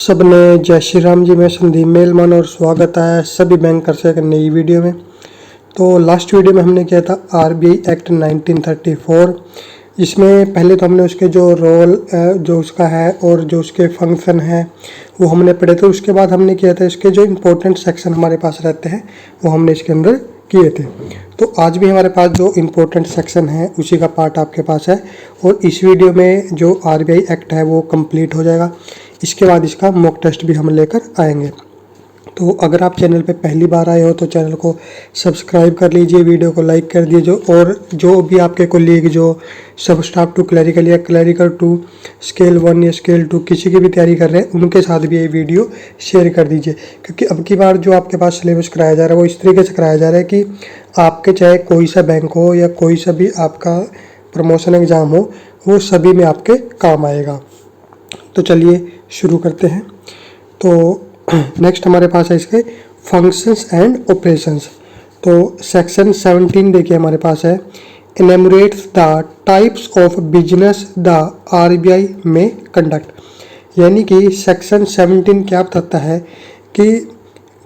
सबने जय श्री राम जी। मैं संदीप मेलमान और स्वागत है सभी बैंकर्स एक नई वीडियो में। तो लास्ट वीडियो में हमने किया था आरबीआई एक्ट 1934। इसमें पहले तो हमने उसके जो रोल जो उसका है और जो उसके फंक्शन है वो हमने पढ़े थे। उसके बाद हमने किया था इसके जो इम्पोर्टेंट सेक्शन हमारे पास रहते हैं वो हमने इसके अंदर किए थे। तो आज भी हमारे पास जो इम्पोर्टेंट सेक्शन है उसी का पार्ट आपके पास है और इस वीडियो में जो आरबीआई एक्ट है वो कंप्लीट हो जाएगा। इसके बाद इसका मॉक टेस्ट भी हम लेकर आएंगे। तो अगर आप चैनल पे पहली बार आए हो तो चैनल को सब्सक्राइब कर लीजिए, वीडियो को लाइक कर दीजिए और जो भी आपके कोलीग जो सब स्टाफ टू क्लरिकल या क्लरिकल टू स्केल 1 या स्केल 2 किसी की भी तैयारी कर रहे हैं उनके साथ भी ये वीडियो शेयर कर दीजिए। क्योंकि अब की बार जो आपके पास सिलेबस कराया जा रहा है वो इस तरीके से कराया जा रहा है कि आपके चाहे कोई सा बैंक हो या कोई सा भी आपका प्रमोशन एग्ज़ाम हो वो सभी में आपके काम आएगा। तो चलिए शुरू करते हैं। तो नेक्स्ट हमारे पास है इसके फंक्शंस एंड ऑपरेशंस। तो सेक्शन 17 देखिए हमारे पास है enumerates the types of business the RBI में कंडक्ट। यानी कि सेक्शन 17 क्या बताता है कि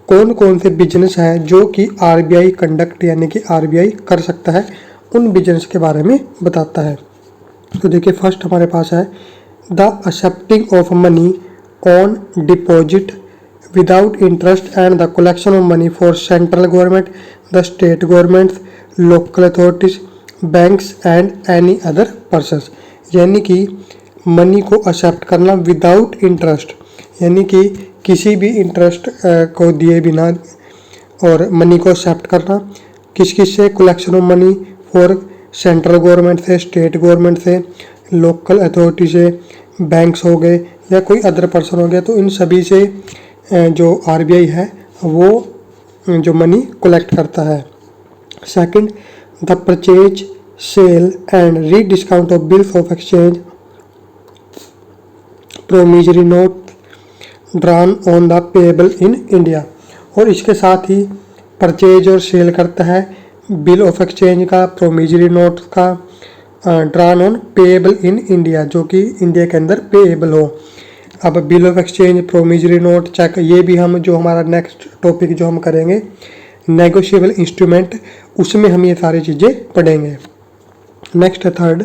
कौन कौन से बिजनेस हैं जो कि आरबीआई कंडक्ट यानी कि आरबीआई कर सकता है, उन बिजनेस के बारे में बताता है। तो देखिए फर्स्ट हमारे पास है the accepting of money on deposit without interest and the collection of money for central government, the state governments, local authorities, banks and any other persons। यानी कि मनी को एक्सेप्ट करना विदाउट इंटरेस्ट, यानी कि किसी भी इंटरेस्ट को दिए बिना और मनी को एक्सेप्ट करना किस किस से, collection of money for central government से, स्टेट गवर्नमेंट से, लोकल अथॉरिटी से, बैंक्स हो गए या कोई अदर पर्सन हो गया। तो इन सभी से जो आरबीआई है वो जो मनी कलेक्ट करता है। Second, the purchase, sale and rediscount of bills of exchange, promissory note drawn on the payable in India. और इसके साथ ही परचेज और सेल करता है बिल ऑफ एक्सचेंज का, प्रोमिजरी नोट का, drawn on payable in India जो कि इंडिया के अंदर पेएबल हो। अब bill of exchange, promissory note, cheque, ये भी हम जो हमारा नेक्स्ट टॉपिक जो हम करेंगे नेगोशिएबल इंस्ट्रूमेंट उसमें हम ये सारी चीज़ें पढ़ेंगे। नेक्स्ट है third,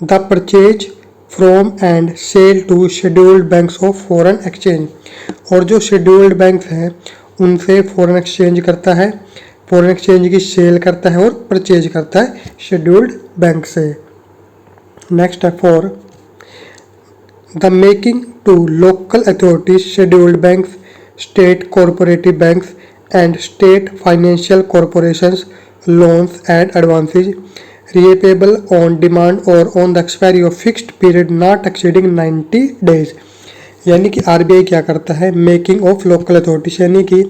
the purchase from and sale to scheduled banks of foreign exchange. और जो शेड्यूल्ड बैंक्स हैं उनसे फॉरेन एक्सचेंज करता है, फॉरेन एक्सचेंज की सेल करता है और परचेज करता है शेड्यूल्ड बैंक से। नेक्स्ट है four, the making to local authorities, scheduled banks, state cooperative banks and state financial corporations loans and advances repayable on demand or on the expiry of fixed period not exceeding 90 days। यानी कि RBI क्या करता है, making of local authorities यानी कि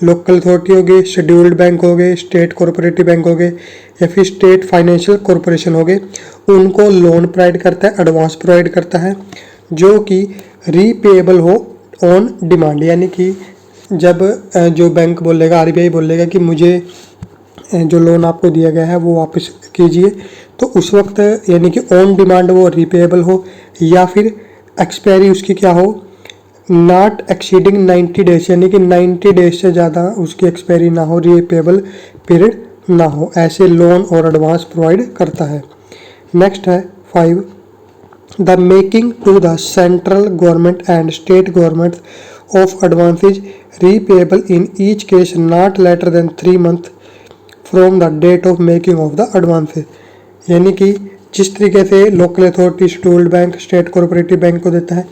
local authority हो गए, scheduled bank हो गए, स्टेट कॉरपोरेटिव बैंक हो गए या फिर स्टेट फाइनेंशियल कॉरपोरेशन हो गए, उनको लोन प्रोवाइड करता है, एडवांस प्रोवाइड करता है जो कि रीपेएबल हो ऑन डिमांड। यानी कि जब जो बैंक बोलेगा, आरबीआई बोलेगा कि मुझे जो लोन आपको दिया गया है वो वापस कीजिए, तो उस वक्त यानी कि ऑन डिमांड वो रीपेएबल हो या फिर एक्सपायरी उसकी क्या हो, नॉट एक्सीडिंग 90 डेज, यानी कि 90 डेज से ज़्यादा उसकी एक्सपायरी ना हो, रीपेएबल पीरियड ना हो, ऐसे लोन और एडवांस प्रोवाइड करता है। नेक्स्ट है 5, the making to the central government and state governments of advances repayable in each case not later than 3 months from the date of making of the advances। यानी कि जिस तरीके से local authority scheduled bank state cooperative bank को देता है,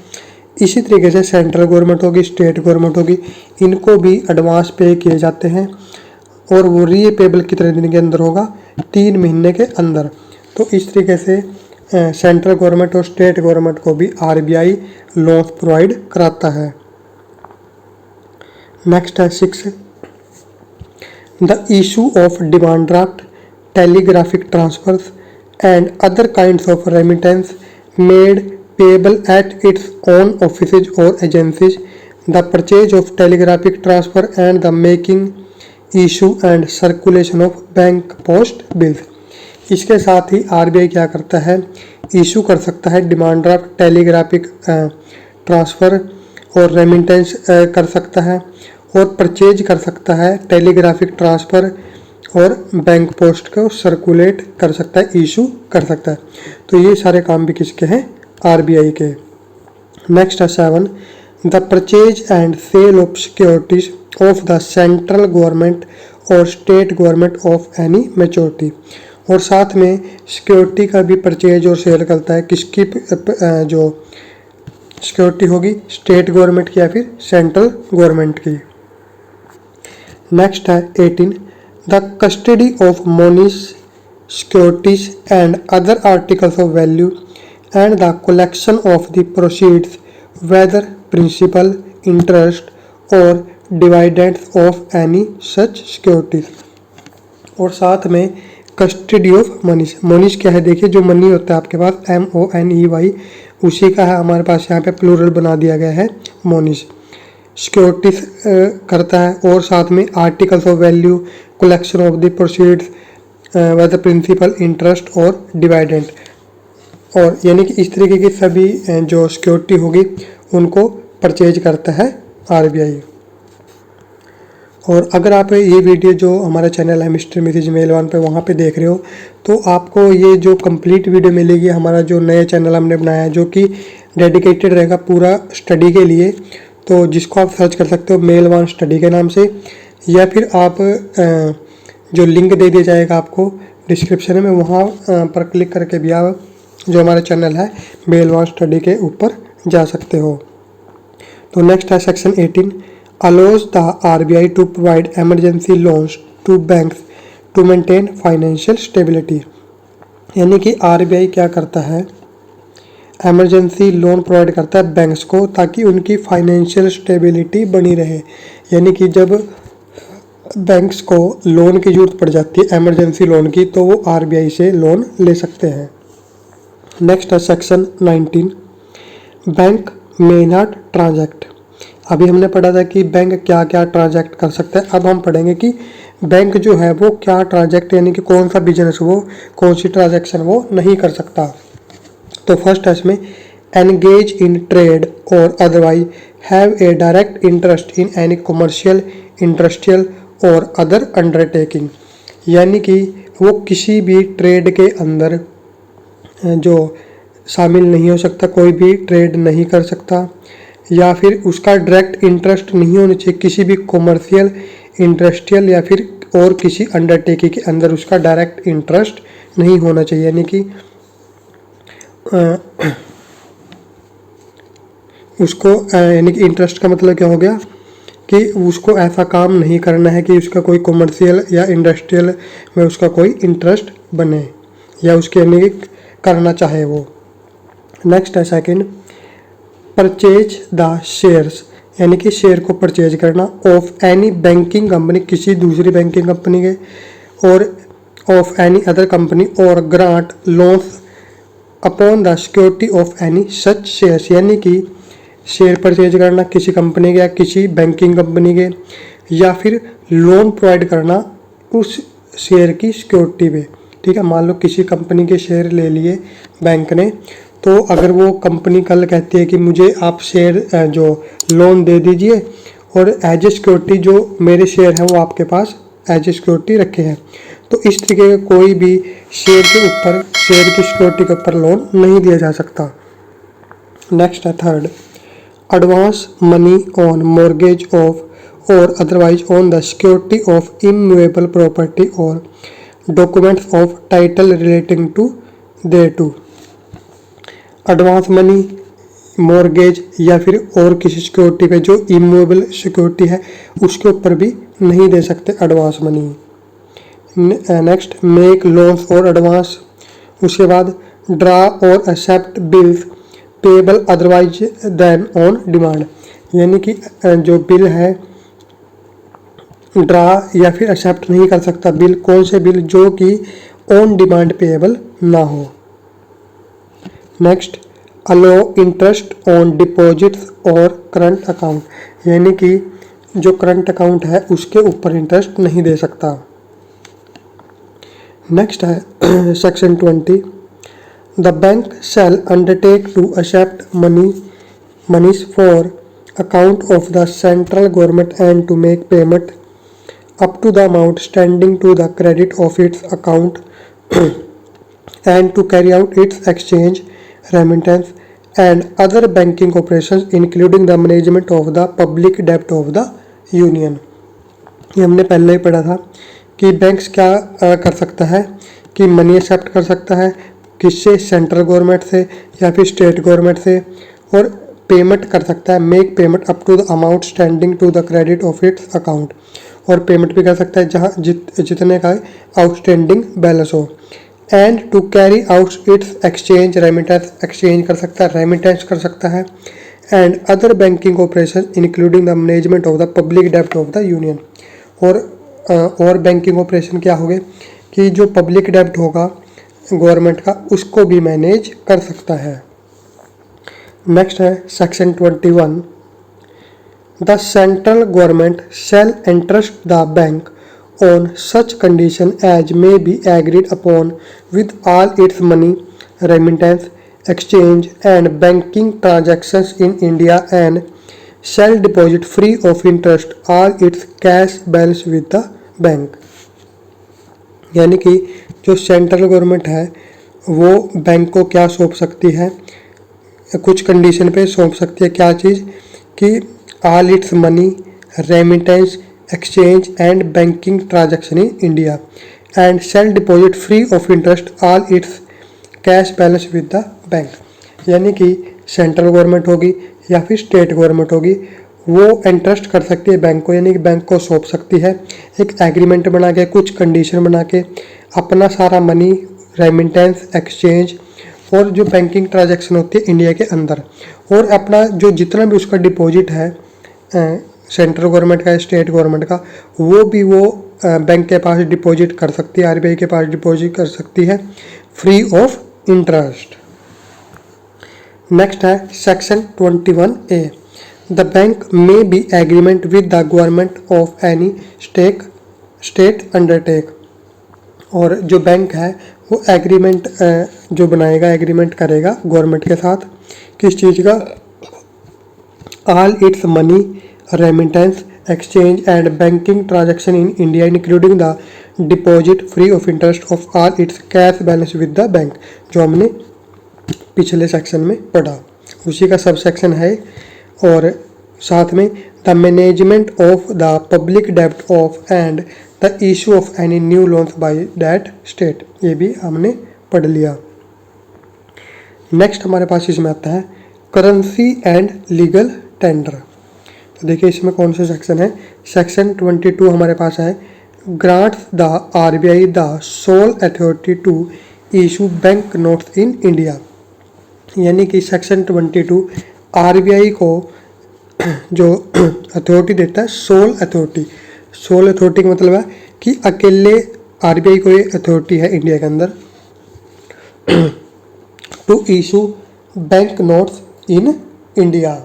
इसी तरीके से सेंट्रल गवर्नमेंट होगी, स्टेट गवर्नमेंट होगी, इनको भी एडवांस पे किए जाते हैं और वो रीपेएबल कितने दिन के अंदर होगा, 3 महीने के अंदर। तो इस तरीके से सेंट्रल गवर्नमेंट और स्टेट गवर्नमेंट को भी आरबीआई लोन प्रोवाइड कराता है। नेक्स्ट है 6, the issue of demand draft, telegraphic transfers and other kinds of remittance made payable at its own offices और agencies, the purchase of telegraphic transfer and the making, issue and circulation of bank post bills. इसके साथ ही RBI क्या करता है, issue कर सकता है demand draft, telegraphic transfer और रेमिटेंस कर सकता है और परचेज कर सकता है, टेलीग्राफिक ट्रांसफ़र और बैंक पोस्ट को सर्कुलेट कर सकता है, इशू कर सकता है। तो ये सारे काम भी किसके हैं? आरबीआई के। नेक्स्ट है 7, the purchase and sale of securities of the central government और state government of any maturity. और साथ में सिक्योरिटी का भी परचेज और सेल करता है, किसकी जो सिक्योरिटी होगी? स्टेट गवर्नमेंट की या फिर सेंट्रल गवर्नमेंट की। नेक्स्ट है 18, the custody of monies, securities and other articles of value and the collection of the proceeds whether principal, interest और dividends of any such securities. और साथ में कस्टडी ऑफ मनीज। मनीज क्या है? देखिए, जो मनी होता है आपके पास, MONEY, उसी का है हमारे पास यहाँ पे प्लूरल बना दिया गया है मनीज। सिक्योरिटीज करता है और साथ में articles of value, collection of the proceeds whether principal, interest और डिविडेंड। और यानी कि इस तरीके की सभी जो सिक्योरिटी होगी उनको परचेज करता है आरबीआई। और अगर आप ये वीडियो जो हमारा चैनल है मिस्टर मिसेज मेलवान पे, वहाँ पे देख रहे हो, तो आपको ये जो कंप्लीट वीडियो मिलेगी हमारा जो नया चैनल हमने बनाया है, जो कि डेडिकेटेड रहेगा पूरा स्टडी के लिए। तो जिसको आप सर्च कर सकते हो मेलवान स्टडी के नाम से, या फिर आप जो लिंक दे दिया जाएगा आपको डिस्क्रिप्शन में, वहाँ पर क्लिक करके भी आप जो हमारा चैनल है मेलवान स्टडी के ऊपर जा सकते हो। तो नेक्स्ट है section 18, allows the RBI to provide emergency loans to banks to maintain financial stability। यानी कि आरबीआई क्या करता है? एमरजेंसी लोन प्रोवाइड करता है बैंक्स को, ताकि उनकी फाइनेंशियल स्टेबिलिटी बनी रहे। यानी कि जब बैंक्स को लोन की जरूरत पड़ जाती है, एमरजेंसी लोन की, तो वो आरबीआई से लोन ले सकते हैं। नेक्स्ट है section 19, bank may not transact. अभी हमने पढ़ा था कि बैंक क्या क्या ट्रांजैक्ट कर सकता है। अब हम पढ़ेंगे कि बैंक जो है वो क्या ट्रांजैक्ट, यानी कि कौन सा बिजनेस वो, कौन सी ट्रांजैक्शन वो नहीं कर सकता। तो फर्स्ट है इसमें, एंगेज इन ट्रेड और otherwise have a direct interest in any commercial, industrial और अदर अंडरटेकिंग। यानी कि वो किसी भी ट्रेड के अंदर जो शामिल नहीं हो सकता, कोई भी ट्रेड नहीं कर सकता, या फिर उसका डायरेक्ट इंटरेस्ट नहीं होना चाहिए किसी भी कॉमर्शियल, इंडस्ट्रियल या फिर और किसी अंडरटेकिंग के अंदर उसका डायरेक्ट इंटरेस्ट नहीं होना चाहिए। यानी कि उसको यानी कि इंटरेस्ट का मतलब क्या हो गया कि उसको ऐसा काम नहीं करना है कि उसका कोई कॉमर्शियल या इंडस्ट्रियल में उसका कोई इंटरेस्ट बने या उसके यानी करना चाहे वो। नेक्स्ट है सेकंड, परचेज द शेयर्स, यानी कि शेयर को परचेज करना, ऑफ एनी बैंकिंग कंपनी, किसी दूसरी बैंकिंग कंपनी के, और ऑफ एनी अदर कंपनी, और grant loans upon the security of any such shares. यानी कि शेयर परचेज करना किसी कंपनी के या किसी बैंकिंग कंपनी के, या फिर लोन प्रोवाइड करना उस शेयर की सिक्योरिटी पे। ठीक है, मान लो किसी कंपनी के शेयर ले लिए बैंक ने, तो अगर वो कंपनी कल कहती है कि मुझे आप शेयर जो लोन दे दीजिए और एज ए सिक्योरिटी जो मेरे शेयर हैं वो आपके पास एज ए सिक्योरिटी रखे हैं, तो इस तरीके का कोई भी शेयर के ऊपर, शेयर की सिक्योरिटी के ऊपर लोन नहीं दिया जा सकता। नेक्स्ट है third, advance money on mortgage of और otherwise on the security of immovable property और documents of title relating to thereto. Advance money, mortgage या फिर और किसी सिक्योरिटी पे जो इमूवेबल सिक्योरिटी है उसके ऊपर भी नहीं दे सकते advance money. Next, make loans और एडवांस। उसके बाद ड्रा और accept bills payable otherwise than on demand. यानी कि जो बिल है ड्रा या फिर एक्सेप्ट नहीं कर सकता बिल, कौन से बिल? जो कि ऑन डिमांड पेएबल ना हो। Next, allow interest on deposits और करंट अकाउंट, यानी कि जो करंट अकाउंट है उसके ऊपर इंटरेस्ट नहीं दे सकता। नेक्स्ट है section 20, the bank shall undertake to accept monies for account of the central government and to make payment up to the amount standing to the credit of its account and to carry out its exchange, remittance and other banking operations including the management of the public debt of the union। ये हमने पहले ही पढ़ा था कि banks क्या कर सकता है कि मनी एक्सेप्ट कर सकता है, किससे, सेंट्रल गवर्नमेंट से या फिर स्टेट गवर्नमेंट से, और पेमेंट कर सकता है, make payment up to the amount standing to the credit of its account, और पेमेंट भी कर सकता है जहाँ जितने का आउटस्टैंडिंग बैलेंस हो, and to carry out its exchange, remittance exchange कर सकता है, रेमिटेंस कर सकता है, and other banking operation including the management of the public डेब्ट ऑफ द यूनियन। और बैंकिंग ऑपरेशन क्या होंगे कि जो पब्लिक डेब्ट होगा गवर्नमेंट का उसको भी मैनेज कर सकता है। नेक्स्ट है section 21, the central government shell entrust the bank on such condition as may be agreed upon with all its money, remittance, exchange and banking transactions in India and shall deposit free of interest all its cash balance with the bank। यानी कि जो central government है वो bank को क्या सौंप सकती है, कुछ कंडीशन पे सौंप सकती है। क्या चीज़ कि all its money, remittance, exchange and banking transaction in India and shall deposit free of interest all its cash balance with the bank। यानी कि सेंट्रल गवर्नमेंट होगी या फिर स्टेट गवर्नमेंट होगी वो इंटरेस्ट कर सकती है बैंक को, यानी कि बैंक को सौंप सकती है एक एग्रीमेंट बना के, कुछ कंडीशन बना के, अपना सारा मनी, रेमिटेंस, एक्सचेंज और जो बैंकिंग ट्रांजैक्शन होती है इंडिया के अंदर, और अपना जो जितना भी उसका डिपॉजिट है सेंट्रल गवर्नमेंट का, स्टेट गवर्नमेंट का, वो भी वो बैंक के पास डिपॉजिट कर सकती है, आरबीआई के पास डिपॉजिट कर सकती है फ्री ऑफ इंटरेस्ट। नेक्स्ट है section 21A, the bank may be agreement with the government of any state undertake. और जो बैंक है वो एग्रीमेंट जो बनाएगा, एग्रीमेंट करेगा गवर्नमेंट के साथ, किस चीज़ का, all it's money, remittance, exchange and banking transaction in India including the deposit free of interest of all its cash balance with the bank, जो हमने पिछले सेक्शन में पढ़ा उसी का सब सेक्शन है। और साथ में the management of the public डेब्ट of and the issue of any new loans by that state, ये भी हमने पढ़ लिया। नेक्स्ट हमारे पास इसमें आता है करेंसी एंड लीगल टेंडर। तो देखिए इसमें कौन सा सेक्शन है, सेक्शन 22 हमारे पास है, grants the RBI the sole authority to issue bank notes in India. यानी कि सेक्शन 22 आरबीआई को जो अथॉरिटी देता है, सोल अथॉरिटी। सोल अथॉरिटी का मतलब है कि अकेले आरबीआई को ये अथॉरिटी है इंडिया के अंदर to issue bank notes in India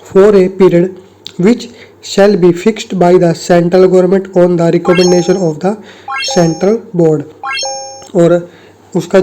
for a period which shall be fixed by the central government on the recommendation of the central board। और उसका